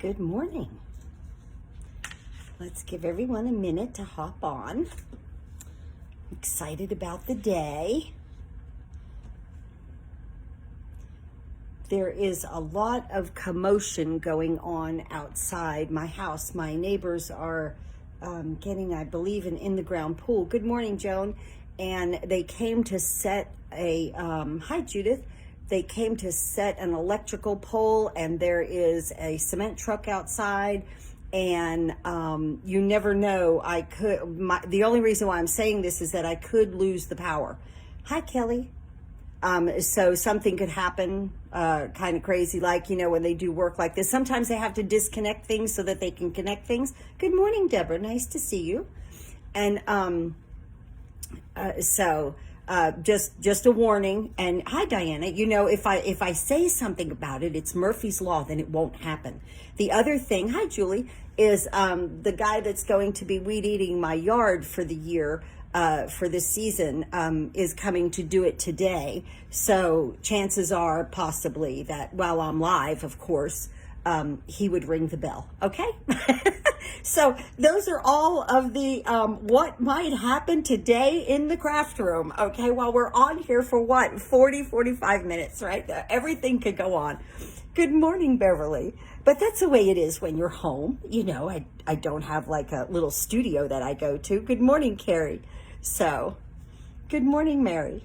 Good morning. Let's give everyone a minute to hop on. Excited about the day. There is a lot of commotion going on outside my house. My neighbors are getting, I believe, an in-the-ground pool. Good morning, Joan. And they came to set a, hi, Judith. They came to set an electrical pole, and there is a cement truck outside, and you never know. The only reason why I'm saying this is that I could lose the power. Hi, Kelly. So something could happen, kind of crazy, like, you know, when they do work like this. Sometimes they have to disconnect things so that they can connect things. Good morning, Deborah. Nice to see you. And just a warning. And hi, Diana. You know, if I say something about it, it's Murphy's Law, then it won't happen. The other thing, hi, Julie, is the guy that's going to be weed eating my yard for the year, for this season, is coming to do it today. So chances are possibly that while I'm live, of course, he would ring the bell. Okay. So those are all of the what might happen today in the craft room. Okay, while we're on here for what, 45 minutes, right? Everything could go on. Good morning, Beverly. But that's the way it is when you're home. You know, I don't have like a little studio that I go to. Good morning, Carrie. So, good morning, Mary.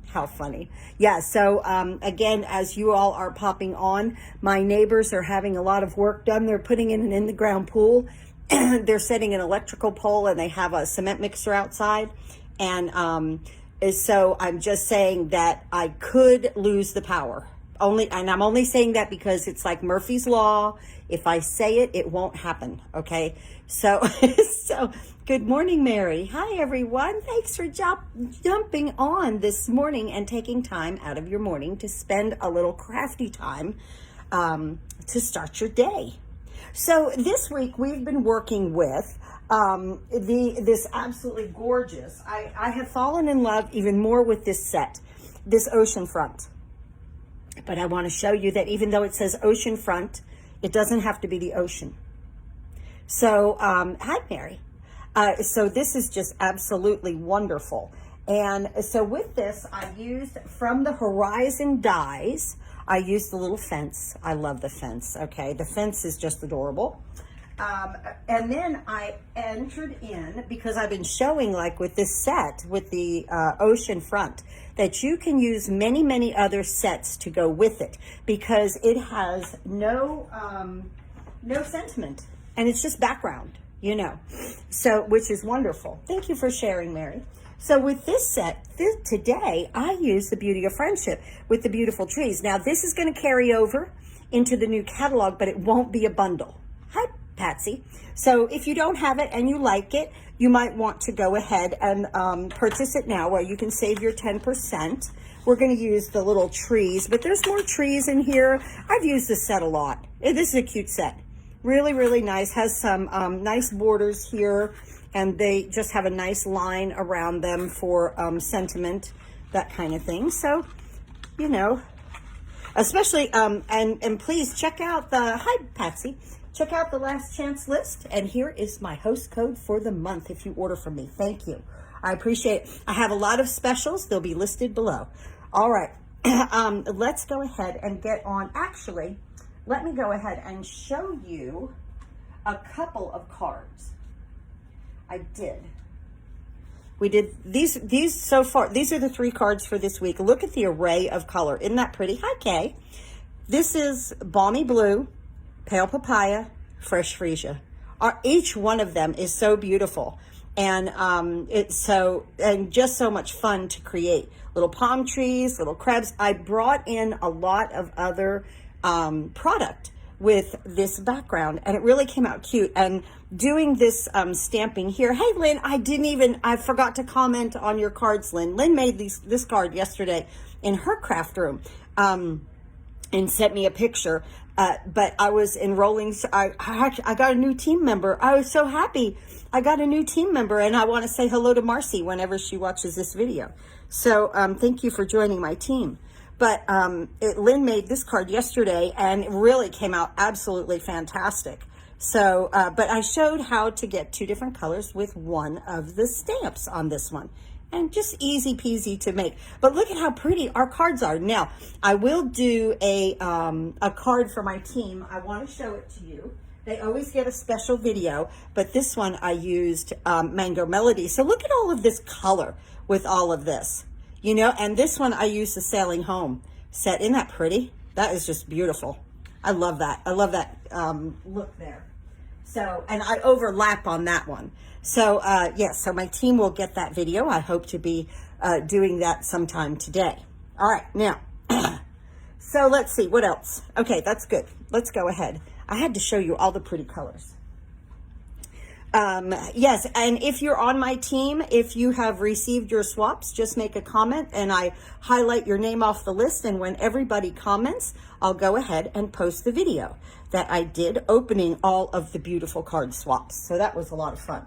How funny. Yeah, so again, as you all are popping on, my neighbors are having a lot of work done. They're putting in an in-the-ground pool. They're setting an electrical pole, and they have a cement mixer outside. And so I'm just saying that I could lose the power. And I'm only saying that because it's like Murphy's Law. If I say it, it won't happen. Okay. So, good morning, Mary. Hi, everyone. Thanks for jumping on this morning and taking time out of your morning to spend a little crafty time to start your day. So this week we've been working with this absolutely gorgeous. I have fallen in love even more with this set, this Oceanfront. But I want to show you that even though it says Oceanfront, it doesn't have to be the ocean. So, hi, Mary. So this is just absolutely wonderful. And so with this, I used from the Horizon dies, I used the little fence. I love the fence, okay? The fence is just adorable. And then I entered in, because I've been showing, like with this set, with the Oceanfront, that you can use many, many other sets to go with it, because it has no sentiment, and it's just background, you know, so, which is wonderful. Thank you for sharing, Mary. So with this set, today, I use the Beauty of Friendship with the beautiful trees. Now, this is going to carry over into the new catalog, but it won't be a bundle. Hi, Patsy. So if you don't have it and you like it, you might want to go ahead and purchase it now, where you can save your 10%. We're going to use the little trees, but there's more trees in here. I've used this set a lot. This is a cute set. Really, really nice. Has some nice borders here, and they just have a nice line around them for sentiment, that kind of thing. So, you know, especially, and please check out hi, Patsy. Check out the last chance list, and here is my host code for the month if you order from me. Thank you. I appreciate it. I have a lot of specials. They'll be listed below. All right. Let's go ahead and get on. Actually, let me go ahead and show you a couple of cards. I did. We did these so far. These are the 3 cards for this week. Look at the array of color. Isn't that pretty? Hi, Kay. This is Balmy Blue, Pale Papaya, Fresh Freesia. Each one of them is so beautiful, and and just so much fun to create. Little palm trees, little crabs. I brought in a lot of other product with this background, and it really came out cute. And doing this stamping here. Hey, Lynn, I forgot to comment on your cards, Lynn. Lynn made this card yesterday in her craft room and sent me a picture. But I was enrolling. I got a new team member. I was so happy. I got a new team member, and I want to say hello to Marcy whenever she watches this video. So thank you for joining my team. But Lynn made this card yesterday, and it really came out absolutely fantastic. So, but I showed how to get 2 different colors with one of the stamps on this one. And just easy peasy to make. But look at how pretty our cards are. Now, I will do a card for my team. I want to show it to you. They always get a special video, but this one I used Mango Melody. So look at all of this color with all of this, you know, and this one I used the Sailing Home set. Isn't that pretty? That is just beautiful. I love that. I love that look there. So, and I overlap on that one. So, yes, so my team will get that video. I hope to be doing that sometime today. All right, now, so let's see, what else? Okay, that's good. Let's go ahead. I had to show you all the pretty colors. Yes, and if you're on my team, if you have received your swaps, just make a comment and I highlight your name off the list. And when everybody comments, I'll go ahead and post the video that I did opening all of the beautiful card swaps. So that was a lot of fun.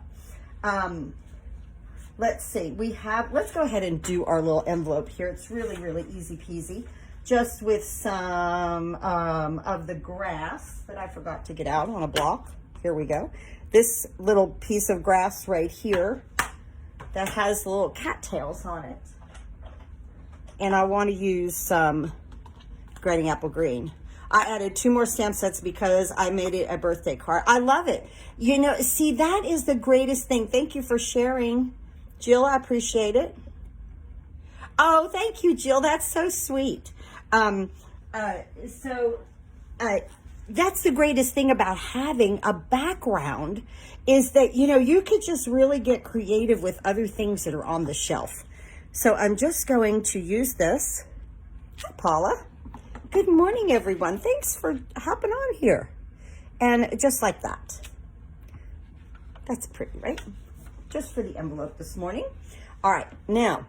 Let's see, let's go ahead and do our little envelope here. It's really, really easy peasy. Just with some of the grass that I forgot to get out on a block. Here we go. This little piece of grass right here that has little cattails on it. And I want to use some Granny Apple Green. I added 2 more stamp sets because I made it a birthday card. I love it. You know, see, that is the greatest thing. Thank you for sharing, Jill. I appreciate it. Oh, thank you, Jill. That's so sweet. That's the greatest thing about having a background is that, you know, you could just really get creative with other things that are on the shelf. So I'm just going to use this. Hi, Paula. Good morning, everyone. Thanks for hopping on here. And just like that. That's pretty, right? Just for the envelope this morning. All right, now,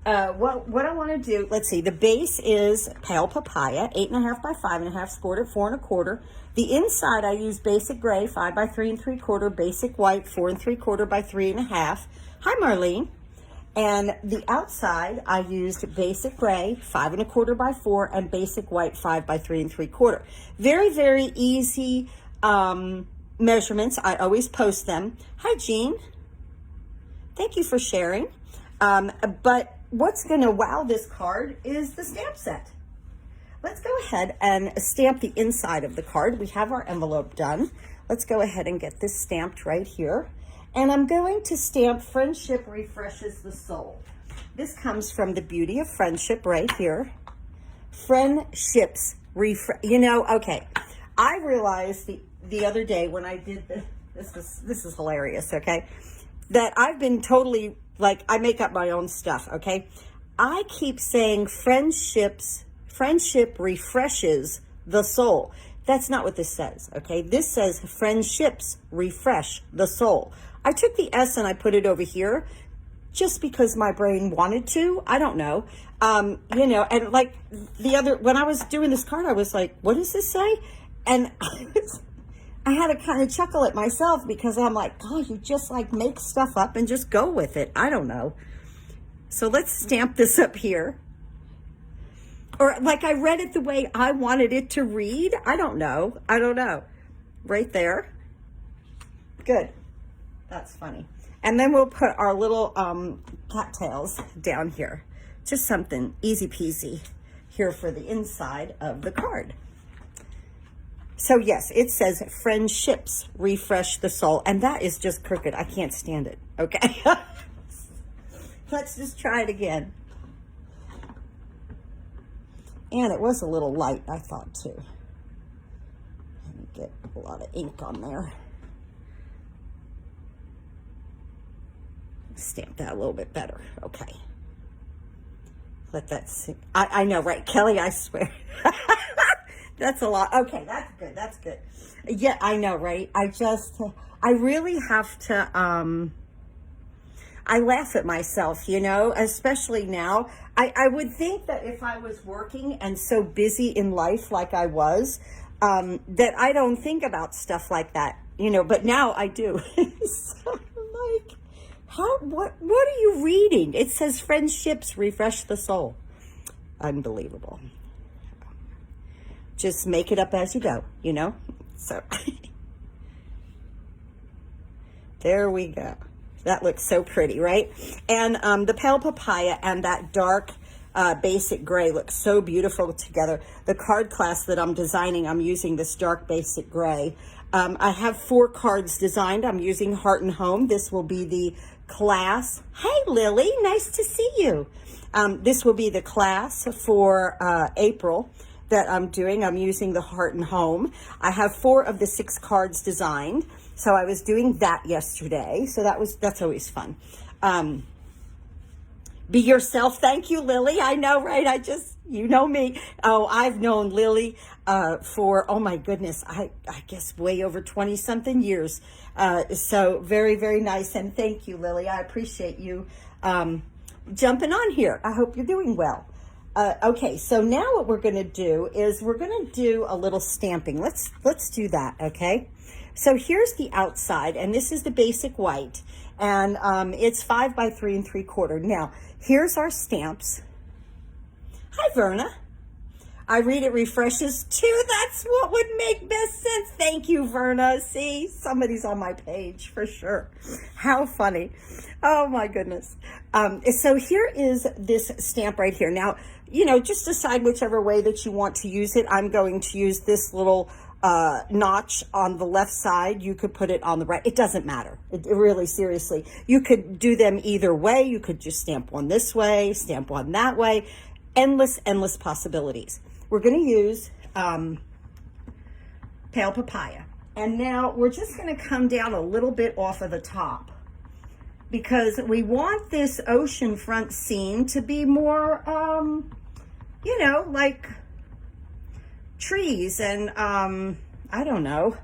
what I want to do, let's see, the base is Pale Papaya, 8.5 by 5.5, scored at 4 1/4. The inside I use basic gray, 5 by 3 3/4, basic white, 4 3/4 by 3.5. Hi, Marlene. And the outside I used basic gray, 5 1/4 by 4, and basic white, 5 by 3 3/4. Very, very easy measurements. I always post them. Hi, Jean. Thank you for sharing. But what's going to wow this card is the stamp set. Let's go ahead and stamp the inside of the card. We have our envelope done. Let's go ahead and get this stamped right here. And I'm going to stamp Friendship Refreshes the Soul. This comes from the Beauty of Friendship right here. Friendships refresh. You know, okay. I realized the other day when I did this is hilarious, okay? That I've been totally, like, I make up my own stuff, okay? I keep saying friendship refreshes the soul. That's not what this says, okay? This says friendships refresh the soul. I took the S and I put it over here just because my brain wanted to. I don't know. You know, and like when I was doing this card, I was like, what does this say? And I had to kind of chuckle at myself because I'm like, oh, you just like make stuff up and just go with it. I don't know. So let's stamp this up here. Or like I read it the way I wanted it to read. I don't know. I don't know. Right there. Good. That's funny. And then we'll put our little cattails down here. Just something easy peasy here for the inside of the card. So yes, it says friendships refresh the soul. And that is just crooked. I can't stand it. Okay. Let's just try it again. And it was a little light, I thought, too. Let me get a lot of ink on there. Stamp that a little bit better. Okay. Let that sink. I know, right, Kelly? I swear. That's a lot. Okay, that's good. That's good. Yeah, I know, right? I really have to, I laugh at myself, you know, especially now. I would think that if I was working and so busy in life like I was, that I don't think about stuff like that, you know, but now I do. So I'm like, what are you reading? It says friendships refresh the soul. Unbelievable. Just make it up as you go, you know? So, there we go. That looks so pretty, right? And the pale papaya and that dark basic gray looks so beautiful together. The card class that I'm designing, I'm using this dark basic gray. I have 4 cards designed. I'm using Heart and Home. This will be the class. Hey, Lily, nice to see you. This will be the class for April that I'm doing. I'm using the Heart and Home. I have 4 of the 6 cards designed. So I was doing that yesterday. So that's always fun. Be yourself. Thank you, Lily. I know, right? You know me. Oh, I've known Lily for, oh my goodness, I guess way over 20 something years. So very, very nice. And thank you, Lily. I appreciate you jumping on here. I hope you're doing well. Okay, so now what we're going to do is we're going to do a little stamping. Let's do that, okay? So here's the outside, and this is the basic white, and it's 5 by 3 3/4. Now, here's our stamps. Hi, Verna. I read it refreshes too. That's what would make best sense. Thank you, Verna. See, somebody's on my page for sure. How funny. Oh my goodness. So here is this stamp right here. Now, you know, just decide whichever way that you want to use it. I'm going to use this little notch on the left side. You could put it on the right. It doesn't matter. It really, seriously. You could do them either way. You could just stamp one this way, stamp one that way. Endless, endless possibilities. We're going to use pale papaya. And now we're just going to come down a little bit off of the top because we want this oceanfront scene to be more, you know, like trees and, I don't know,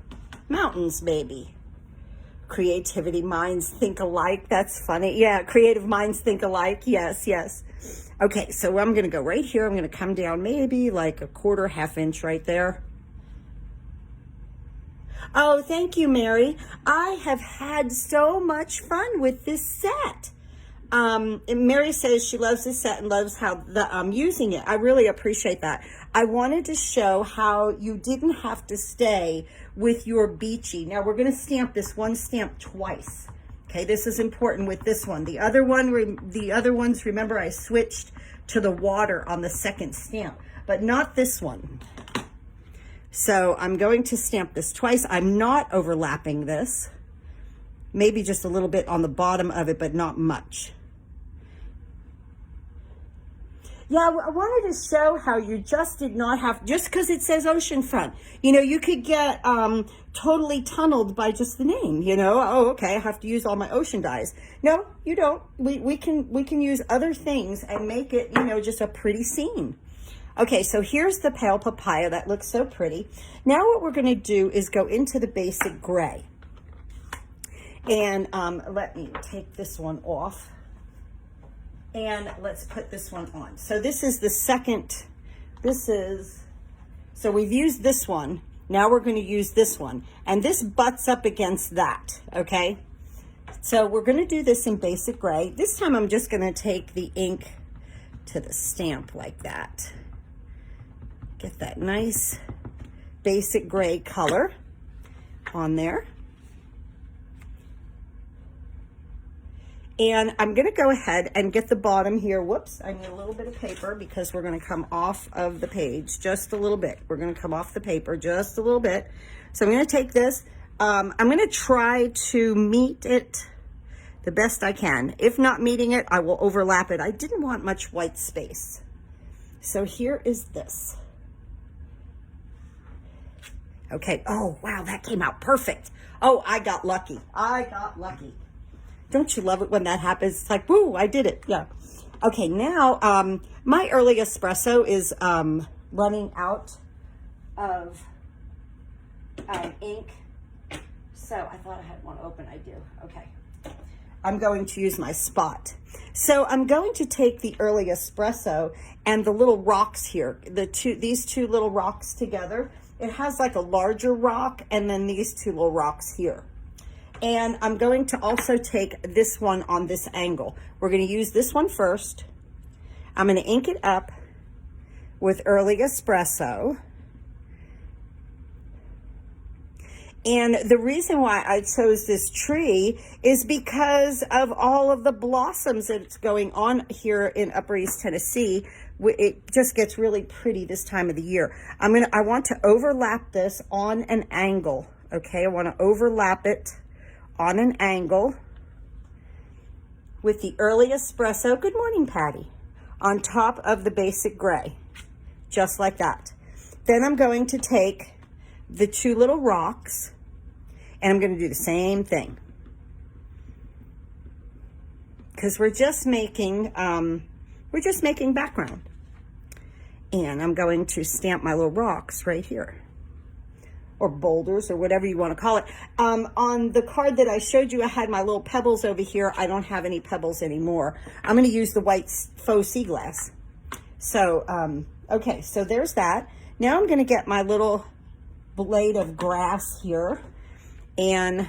mountains maybe. Creativity minds think alike. That's funny. Yeah, creative minds think alike. Yes, yes. Okay, so I'm going to go right here. I'm going to come down maybe like a 1/4, 1/2 inch right there. Oh, thank you, Mary. I have had so much fun with this set. And Mary says she loves this set and loves how I'm using it. I really appreciate that. I wanted to show how you didn't have to stay with your beachy. Now we're going to stamp this one stamp twice. Okay, this is important with this one. The other ones, remember, I switched to the water on the second stamp, but not this one. So I'm going to stamp this twice. I'm not overlapping this. Maybe just a little bit on the bottom of it, but not much. Yeah, I wanted to show how you just did not have, just because it says Oceanfront, you know, you could get totally tunneled by just the name, you know. Oh, okay, I have to use all my ocean dyes. No, you don't. We can use other things and make it, you know, just a pretty scene. Okay, so here's the pale papaya. That looks so pretty. Now what we're going to do is go into the basic gray. And let me take this one off. And let's put this one on. So this is the second, so we've used this one. Now we're going to use this one. And this butts up against that, okay? So we're going to do this in basic gray. This time I'm just going to take the ink to the stamp like that. Get that nice basic gray color on there. And I'm going to go ahead and get the bottom here. Whoops, I need a little bit of paper because we're going to come off of the page just a little bit. We're going to come off the paper just a little bit. So I'm going to take this. I'm going to try to meet it the best I can. If not meeting it, I will overlap it. I didn't want much white space. So here is this. Okay. Oh, wow, that came out perfect. Oh, I got lucky. I got lucky. Don't you love it when that happens? It's like, woo, I did it. Yeah. Okay, now my early espresso is running out of ink. So I thought I had one open. I do. Okay. I'm going to use my spot. So I'm going to take the early espresso and the little rocks here, these two little rocks together. It has like a larger rock and then these two little rocks here. And I'm going to also take this one on this angle. We're going to use this one first. I'm going to ink it up with early espresso. And the reason why I chose this tree is because of all of the blossoms that's going on here in Upper East Tennessee. It just gets really pretty this time of the year. I want to overlap this on an angle. Okay, I want to overlap it on an angle with the early espresso. Good morning, Patty. On top of the basic gray, just like that. Then I'm going to take the two little rocks, and I'm going to do the same thing, because we're just making background. And I'm going to stamp my little rocks right here, or boulders, or whatever you want to call it. On the card that I showed you, I had my little pebbles over here. I don't have any pebbles anymore. I'm going to use the white faux sea glass. So, okay, so there's that. Now I'm going to get my little blade of grass here, and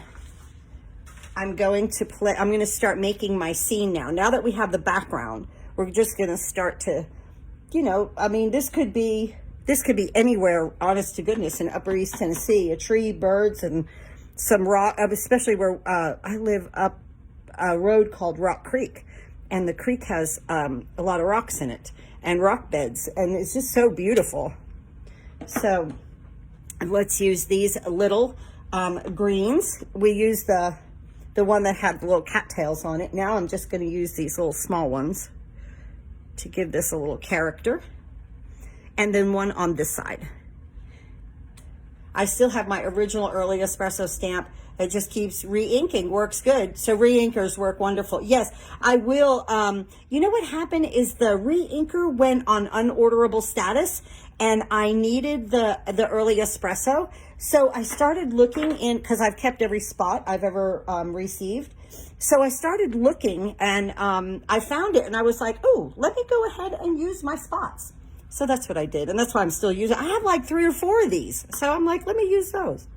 I'm going to start making my scene now. Now that we have the background, we're just going to start to, you know, I mean, this could be anywhere, honest to goodness, in Upper East Tennessee. A tree, birds, and some rock, especially where I live up a road called Rock Creek. And the creek has a lot of rocks in it, and rock beds, and it's just so beautiful. So let's use these little greens. We used the one that had the little cattails on it. Now I'm just going to use these little small ones to give this a little character. And then one on this side. I still have my original early espresso stamp. It just keeps re-inking, works good. So re-inkers work wonderful. Yes, I will. You know what happened is the re-inker went on unorderable status, and I needed the early espresso. So I started looking in, because I've kept every spot I've ever received. So I started looking, and I found it, and I was like, oh, let me go ahead and use my spots. So that's what I did, and that's why I'm still using. I have like 3 or 4 of these, so I'm like, let me use those.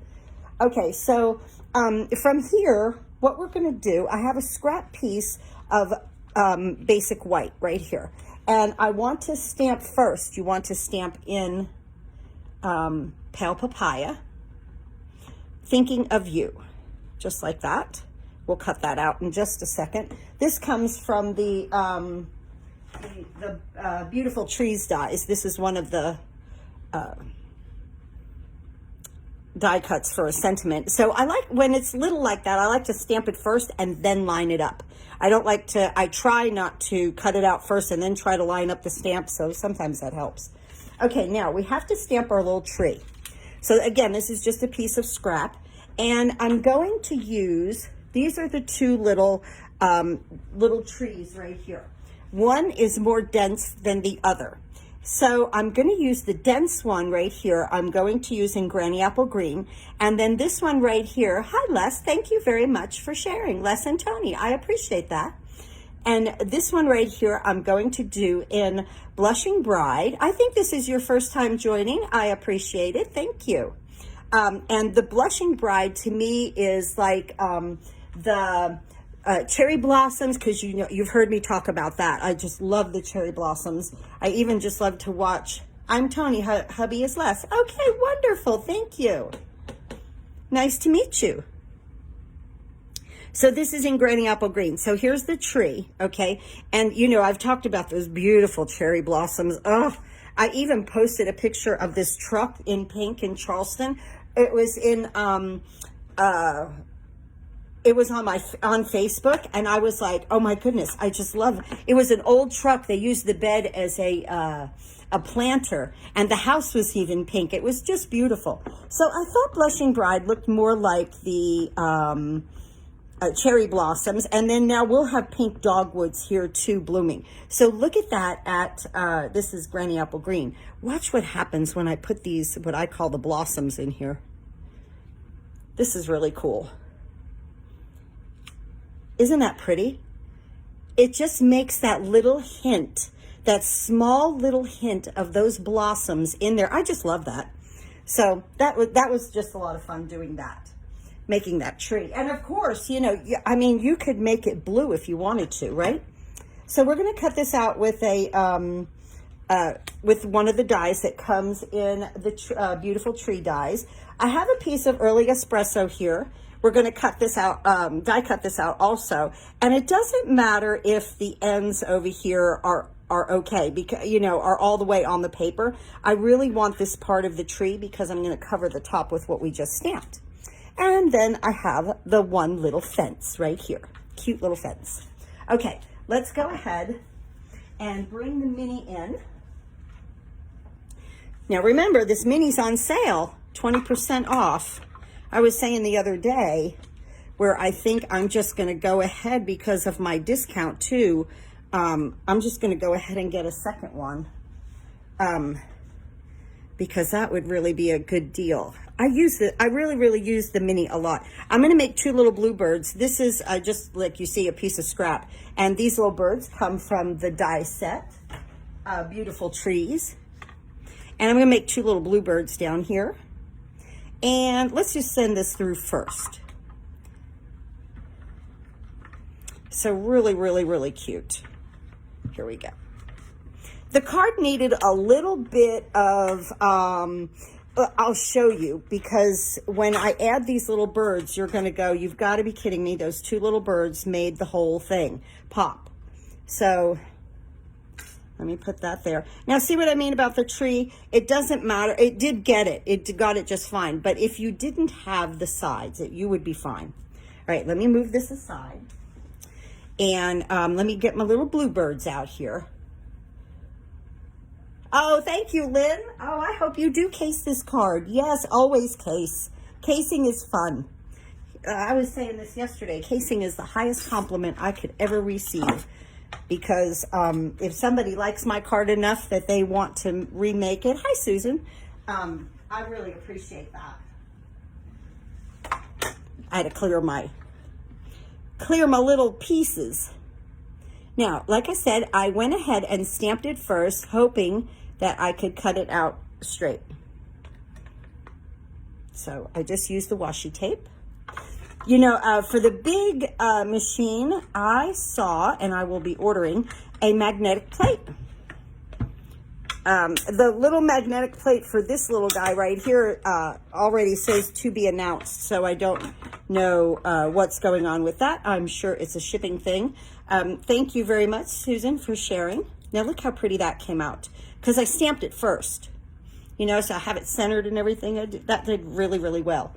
Okay, so from here, what we're going to do, I have a scrap piece of basic white right here, and I want to stamp first. You want to stamp in Pale Papaya, Thinking of You, just like that. We'll cut that out in just a second. This comes from the Beautiful Trees dies. This is one of the die cuts for a sentiment. So I like, when it's little like that, I like to stamp it first and then line it up. I try not to cut it out first and then try to line up the stamp, so sometimes that helps. Okay, now we have to stamp our little tree. So again, this is just a piece of scrap, and I'm going to use, these are the 2 little trees right here. One is more dense than the other. So I'm going to use the dense one right here. I'm going to use in Granny Apple Green. And then this one right here. Hi, Les. Thank you very much for sharing. Les and Tony, I appreciate that. And this one right here, I'm going to do in Blushing Bride. I think this is your first time joining. I appreciate it. Thank you. And the Blushing Bride to me is like the cherry blossoms, because you know, you've heard me talk about that. I just love the cherry blossoms. I even just love to watch. I'm Tony, hubby is Les. Okay, wonderful. Thank you. Nice to meet you. So this is in Granny Apple Green. So here's the tree, okay? And you know, I've talked about those beautiful cherry blossoms. Oh, I even posted a picture of this truck in pink in Charleston. It was in it was on Facebook, and I was like, oh my goodness, I just love it. It was an old truck. They used the bed as a planter, and the house was even pink. It was just beautiful. So I thought Blushing Bride looked more like the cherry blossoms, and then now we'll have pink dogwoods here too blooming. So look at that at, this is Granny Apple Green. Watch what happens when I put these, what I call the blossoms in here. This is really cool. Isn't that pretty? It just makes that little hint, that small little hint of those blossoms in there. I just love that. So that was just a lot of fun doing that, making that tree. And of course, you know, I mean, you could make it blue if you wanted to, right? So we're going to cut this out with a with one of the dies that comes in the beautiful tree dies. I have a piece of early espresso here. We're going to cut this out, die cut this out also. And it doesn't matter if the ends over here are okay, because, you know, are all the way on the paper. I really want this part of the tree because I'm going to cover the top with what we just stamped. And then I have the one little fence right here. Cute little fence. Okay, let's go ahead and bring the mini in. Now remember, this mini's on sale, 20% off. I was saying the other day where I think I'm just going to go ahead because of my discount too. I'm just going to go ahead and get a second one because that would really be a good deal. I really use the mini a lot. I'm going to make two little bluebirds. This is just like you see, a piece of scrap. And these little birds come from the die set, Beautiful Trees. And I'm going to make two little bluebirds down here. And let's just send this through first. So really cute. Here we go. The card needed a little bit of, I'll show you, because when I add these little birds, you're going to go, you've got to be kidding me. Those two little birds made the whole thing pop. So let me put that there. Now, see what I mean about the tree? It doesn't matter. It did get it. It got it just fine. But if you didn't have the sides, you would be fine. All right, let me move this aside. And let me get my little bluebirds out here. Oh, thank you, Lynn. Oh, I hope you do case this card. Yes, always case. Casing is fun. I was saying this yesterday. Casing is the highest compliment I could ever receive. Because if somebody likes my card enough that they want to remake it. Hi, Susan. I really appreciate that. I had to clear my little pieces. Now, like I said, I went ahead and stamped it first, hoping that I could cut it out straight. So I just used the washi tape. You know, for the big machine, I saw, and I will be ordering, a magnetic plate. The little magnetic plate for this little guy right here already says to be announced, so I don't know what's going on with that. I'm sure it's a shipping thing. Thank you very much, Susan, for sharing. Now look how pretty that came out, because I stamped it first. You know, so I have it centered and everything. That did really well.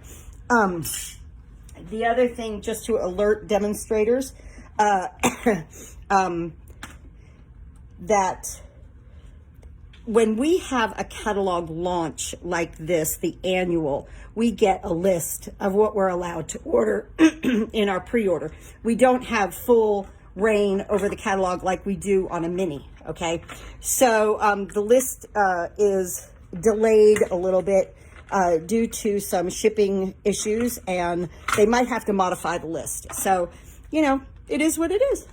The other thing, just to alert demonstrators, that when we have a catalog launch like this, the annual, we get a list of what we're allowed to order in our pre-order. We don't have full reign over the catalog like we do on a mini, okay? So the list is delayed a little bit due to some shipping issues, and they might have to modify the list. So, you know, it is what it is.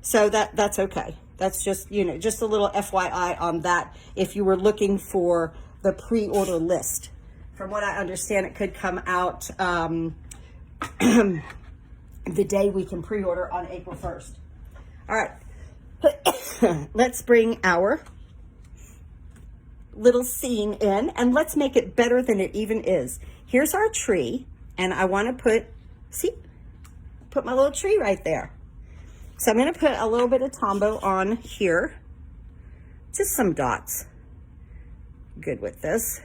So that's okay. That's just, you know, just a little FYI on that if you were looking for the pre-order list. From what I understand, it could come out the day we can pre-order on April 1st. All right, let's bring our little scene in, and let's make it better than it even is. Here's our tree, and I want to put my little tree right there. So I'm going to put a little bit of Tombow on here, just some dots. Good with this.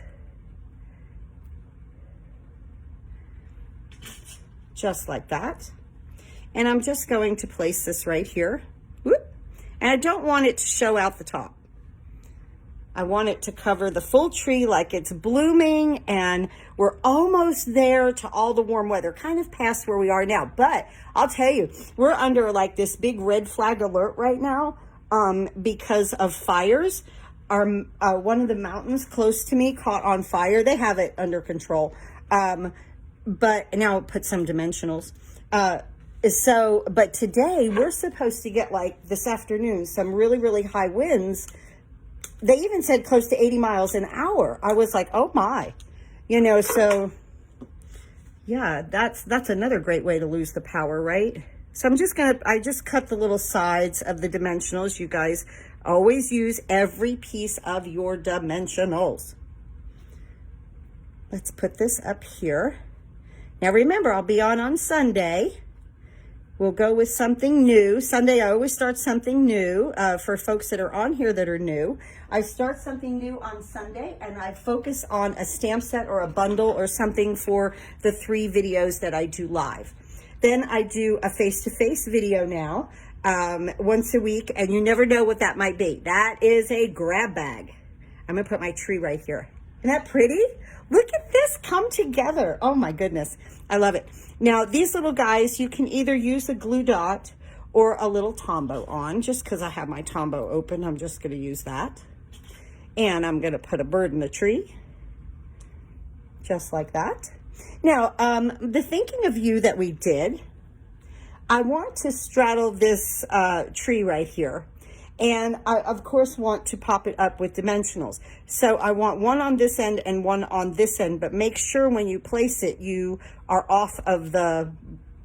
Just like that. And I'm just going to place this right here. Whoop. And I don't want it to show out the top. I want it to cover the full tree like it's blooming, and we're almost there to all the warm weather, kind of past where we are now. But I'll tell you, we're under like this big red flag alert right now because of fires. One of the mountains close to me caught on fire. They have it under control. But now I'll put some dimensionals. But today we're supposed to get, like this afternoon, some really high winds. They even said close to 80 miles an hour. I was like, oh my, you know, so yeah, that's another great way to lose the power, right? So I just cut the little sides of the dimensionals. You guys Always use every piece of your dimensionals. Let's put this up here. Now remember, I'll be on Sunday. We'll go with something new. Sunday, I always start something new for folks that are on here that are new. I start something new on Sunday, and I focus on a stamp set or a bundle or something for the 3 videos that I do live. Then I do a face-to-face video now once a week, and you never know what that might be. That is a grab bag. I'm going to put my tree right here. Isn't that pretty? Look at this come together. Oh my goodness. I love it. Now, these little guys, you can either use a glue dot or a little Tombow on. Just because I have my Tombow open, I'm just going to use that. And I'm going to put a bird in the tree. Just like that. Now, the thinking of you that we did, I want to straddle this tree right here. And I, of course, want to pop it up with dimensionals. So I want one on this end and one on this end, but make sure when you place it, you are off of the,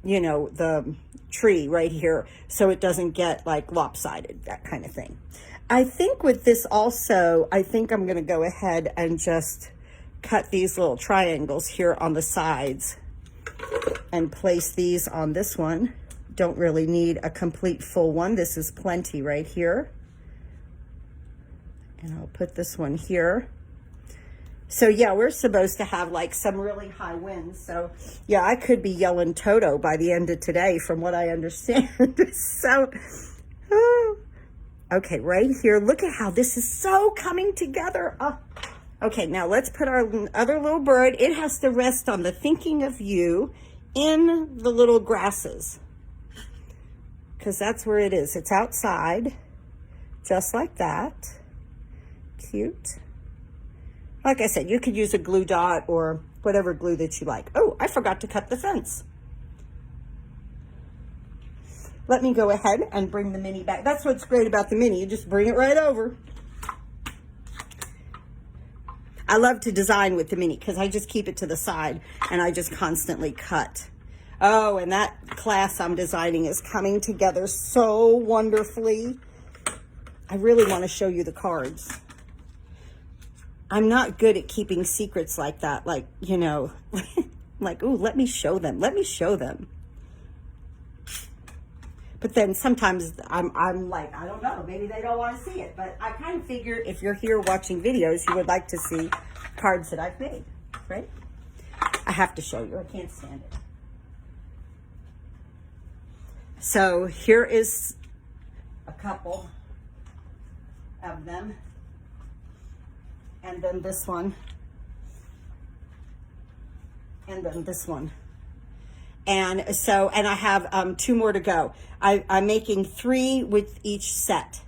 you know, the tree right here, so it doesn't get like lopsided, that kind of thing. I think with this also, I think I'm going to go ahead and just cut these little triangles here on the sides and place these on this one. Don't really need a complete full one. This is plenty right here. And I'll put this one here. So yeah, we're supposed to have like some really high winds. So yeah, I could be yelling Toto by the end of today from what I understand. So, okay, right here. Look at how this is so coming together. Okay, now let's put our other little bird. It has to rest on the thinking of you in the little grasses, because that's where it is. It's outside, just like that. Cute. Like I said, you could use a glue dot or whatever glue that you like. Oh, I forgot to cut the fence. Let me go ahead and bring the mini back. That's what's great about the mini. You just bring it right over. I love to design with the mini because I just keep it to the side and I just constantly cut. Oh, and that class I'm designing is coming together so wonderfully. I really want to show you the cards. I'm not good at keeping secrets like that. Like, you know, like, ooh, let me show them. Let me show them. But then sometimes I'm like, I don't know, maybe they don't want to see it. But I kind of figure if you're here watching videos, you would like to see cards that I've made, right? I have to show you. I can't stand it. So here is a couple of them. And then this one. And then this one. And so, and I have 2 more to go. I'm making 3 with each set.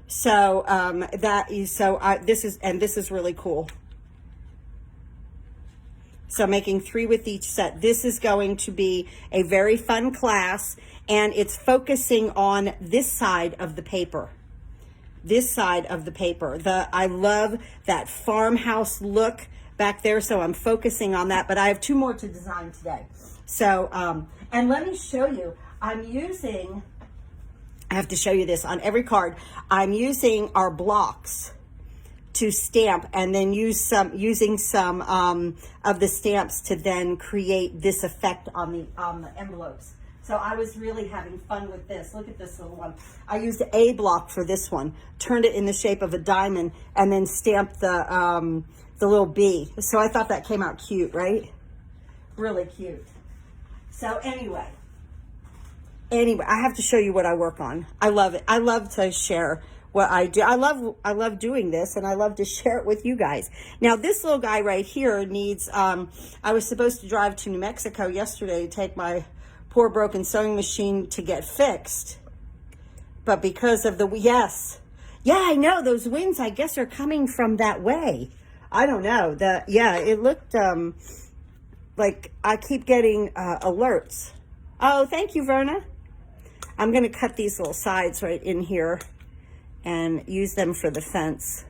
So this is really cool. So making 3 with each set. This is going to be a very fun class, and it's focusing on this side of the paper. This side of the paper. I love that farmhouse look back there, so I'm focusing on that, but I have 2 more to design today. So, and let me show you, I have to show you this on every card. I'm using our blocks to stamp, and then using some of the stamps to then create this effect on the envelopes. So I was really having fun with this. Look at this little one. I used an A block for this one, turned it in the shape of a diamond, and then stamped the little B. So I thought that came out cute, right? Really cute. So anyway, I have to show you what I work on. I love it. I love to share what I do. I love doing this, and I love to share it with you guys. Now, this little guy right here needs, I was supposed to drive to New Mexico yesterday to take my poor broken sewing machine to get fixed. But because of the, yeah, I know, those winds, I guess, are coming from that way. I don't know. It looked like I keep getting alerts. Oh, thank you, Verna. I'm going to cut these little sides right in here and use them for the fence.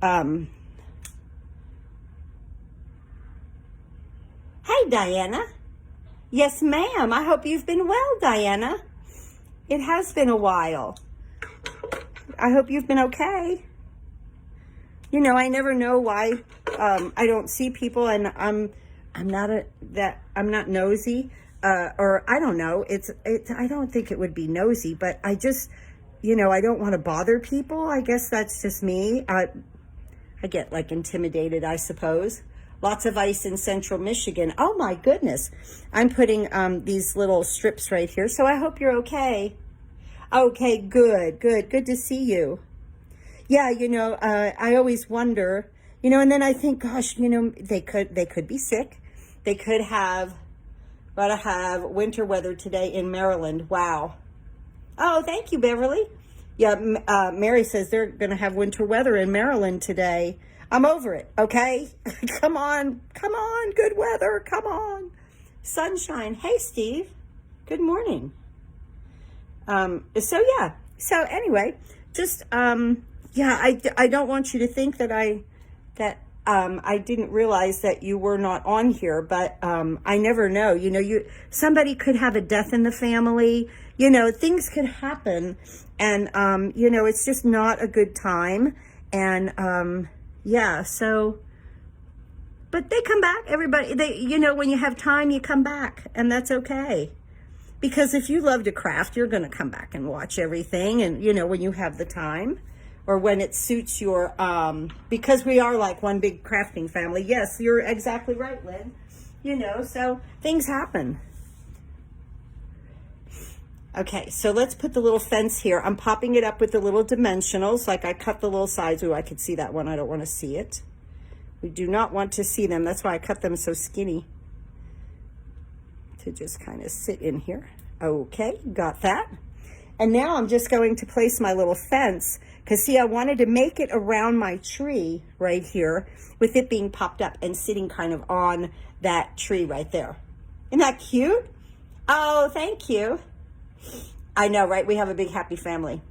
Hi, Diana. Yes, ma'am. I hope you've been well, Diana. It has been a while. I hope you've been okay. You know, I never know why I don't see people, and I'm not nosy, or I don't know. I don't think it would be nosy, but I just, you know, I don't want to bother people. I guess that's just me. I get like intimidated, I suppose. Lots of ice in central Michigan. Oh my goodness. I'm putting these little strips right here. So I hope you're okay. Okay, good to see you. Yeah, you know, I always wonder, you know, and then I think, gosh, you know, they could be sick. They could have, gotta have winter weather today in Maryland. Wow. Oh, thank you, Beverly. Yeah, Mary says they're going to have winter weather in Maryland today. I'm over it, okay? Come on, good weather, come on. Sunshine. Hey, Steve. Good morning. So anyway, just, yeah, I don't want you to think that I didn't realize that you were not on here, but I never know. You know, somebody could have a death in the family. You know, things could happen, and you know, it's just not a good time. And yeah, so, but they come back. Everybody, you know, when you have time, you come back, and that's okay. Because if you love to craft, you're going to come back and watch everything, and you know, when you have the time. Or when it suits your, because we are like one big crafting family. Yes, you're exactly right, Lynn. You know, so things happen. Okay, so let's put the little fence here. I'm popping it up with the little dimensionals. Like I cut the little sides. Ooh, I could see that one. I don't want to see it. We do not want to see them. That's why I cut them so skinny. To just kind of sit in here. Okay, got that. And now I'm just going to place my little fence, because see, I wanted to make it around my tree right here with it being popped up and sitting kind of on that tree right there. Isn't that cute? Oh, thank you. I know, right? We have a big happy family.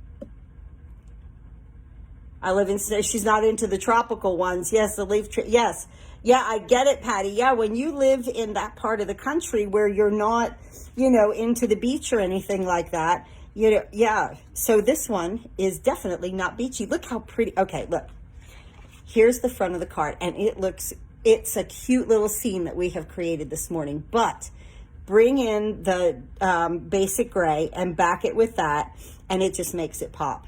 I live in, she's not into the tropical ones. Yes, the leaf tree. Yes. Yeah, I get it, Patty. Yeah, when you live in that part of the country where you're not, you know, into the beach or anything like that, you know, yeah. So this one is definitely not beachy. Look how pretty. Okay, look. Here's the front of the card, and it's a cute little scene that we have created this morning. But bring in the basic gray and back it with that, and it just makes it pop.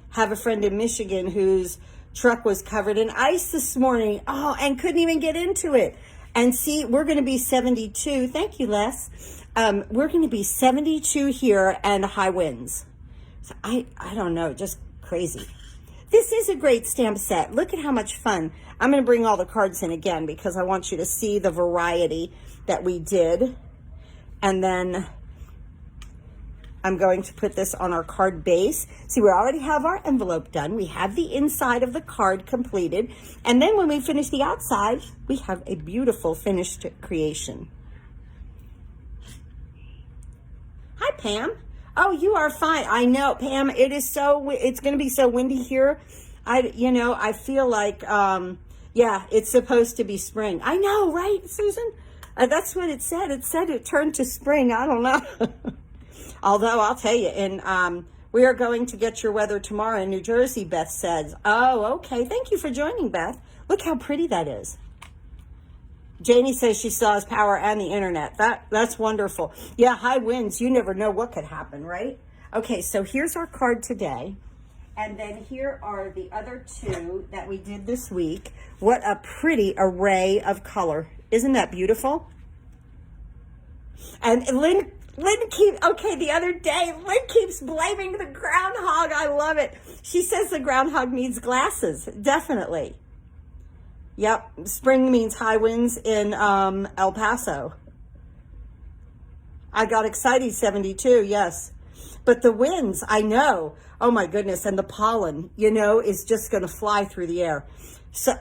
Have a friend in Michigan whose truck was covered in ice this morning. Oh, and couldn't even get into it. And see, we're going to be 72. Thank you, Les. We're going to be 72 here and high winds. So I don't know, just crazy. This is a great stamp set. Look at how much fun. I'm going to bring all the cards in again because I want you to see the variety that we did. And then I'm going to put this on our card base. See, we already have our envelope done. We have the inside of the card completed. And then when we finish the outside, we have a beautiful finished creation. Hi, Pam. Oh, you are fine. I know, Pam, it's going to be so windy here. I feel like, yeah, it's supposed to be spring. I know, right, Susan? That's what it said. It said it turned to spring. I don't know. Although I'll tell you, we are going to get your weather tomorrow in New Jersey, Beth says. Oh, okay. Thank you for joining, Beth. Look how pretty that is. Janie says she still has power and the internet. That's wonderful. Yeah, high winds. You never know what could happen, right? Okay, so here's our card today. And then here are the other two that we did this week. What a pretty array of color. Isn't that beautiful? And Lynn the other day, Lynn keeps blaming the groundhog. I love it. She says the groundhog needs glasses. Definitely. Yep. Spring means high winds in El Paso. I got excited, 72, yes. But the winds, I know. Oh my goodness. And the pollen, is just going to fly through the air. So,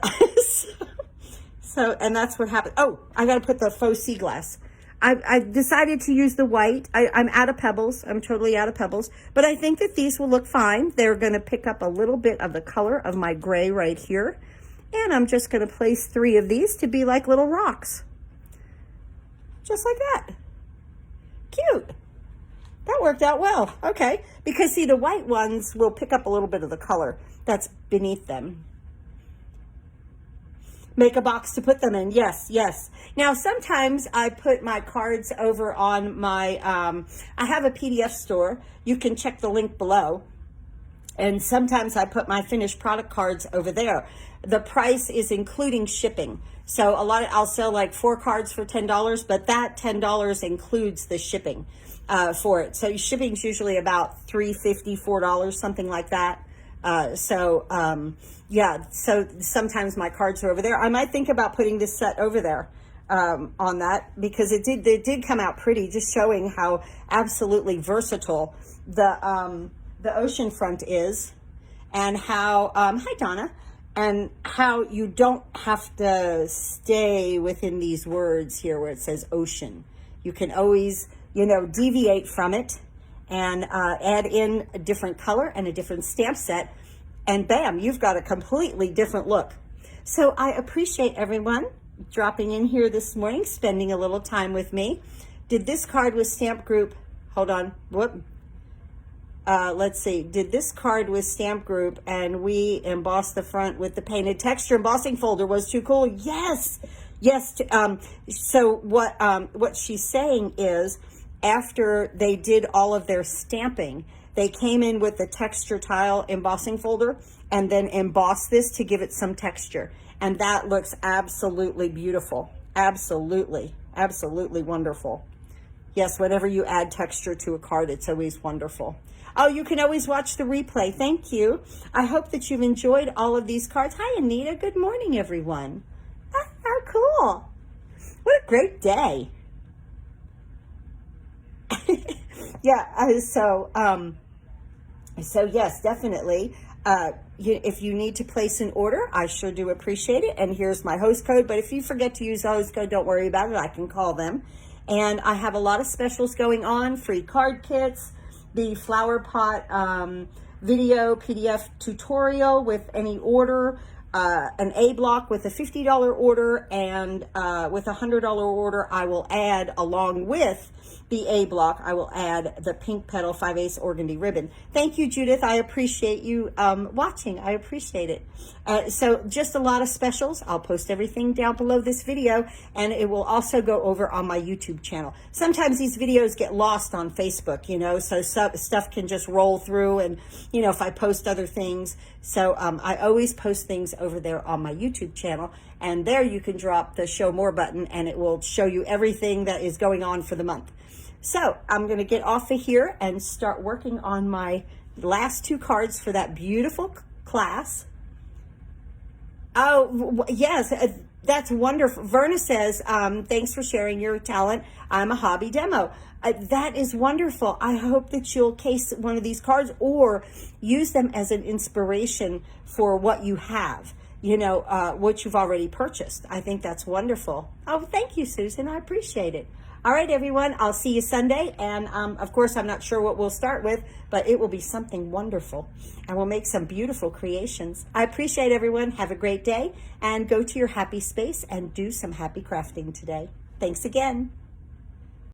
and that's what happened. Oh, I got to put the faux sea glass. I've decided to use the white. I'm out of pebbles. I'm totally out of pebbles. But I think that these will look fine. They're going to pick up a little bit of the color of my gray right here. And I'm just going to place 3 of these to be like little rocks. Just like that. Cute. That worked out well. Okay. Because see, the white ones will pick up a little bit of the color that's beneath them. Make a box to put them in. Yes, yes. Now, sometimes I put my cards over on my, I have a PDF store. You can check the link below. And sometimes I put my finished product cards over there. The price is including shipping. So I'll sell like 4 cards for $10, but that $10 includes the shipping for it. So shipping's usually about $3.50, $4, something like that. Yeah, so sometimes my cards are over there. I might think about putting this set over there on that, because it did come out pretty, just showing how absolutely versatile the Oceanfront is, and how hi Donna, and how you don't have to stay within these words here where it says ocean. You can always, you know, deviate from it and add in a different color and a different stamp set, and bam, you've got a completely different look. So I appreciate everyone dropping in here this morning, spending a little time with me. Did this card with Stamp Group, hold on, whoop. Let's see, did this card with Stamp Group, and we embossed the front with the painted texture embossing folder, was too cool. Yes, yes. So what she's saying is, after they did all of their stamping, they came in with the texture tile embossing folder and then embossed this to give it some texture. And that looks absolutely beautiful. Absolutely, absolutely wonderful. Yes, whenever you add texture to a card, it's always wonderful. Oh, you can always watch the replay. Thank you. I hope that you've enjoyed all of these cards. Hi, Anita. Good morning, everyone. Ah, how cool. What a great day. Yeah, so yes, definitely. If you need to place an order, I sure do appreciate it. And here's my host code. But if you forget to use the host code, don't worry about it. I can call them. And I have a lot of specials going on. Free card kits, the flower pot video PDF tutorial with any order, an A block with a $50 order, and with a $100 order, I will add, along with the A block, I will add the pink petal 5/8 organdy ribbon. Thank you, Judith. I appreciate you watching. I appreciate it. So just a lot of specials. I'll post everything down below this video, and it will also go over on my YouTube channel. Sometimes these videos get lost on Facebook, you know, so stuff can just roll through, and, you know, if I post other things. So I always post things over there on my YouTube channel, and there you can drop the show more button, and it will show you everything that is going on for the month. So I'm going to get off of here and start working on my last 2 cards for that beautiful class. Oh, yes, that's wonderful. Verna says, thanks for sharing your talent. I'm a hobby demo. That is wonderful. I hope that you'll case one of these cards or use them as an inspiration for what you have, you know, what you've already purchased. I think that's wonderful. Oh, thank you, Susan. I appreciate it. All right, everyone, I'll see you Sunday. And of course, I'm not sure what we'll start with, but it will be something wonderful. And we'll make some beautiful creations. I appreciate everyone. Have a great day, and go to your happy space and do some happy crafting today. Thanks again.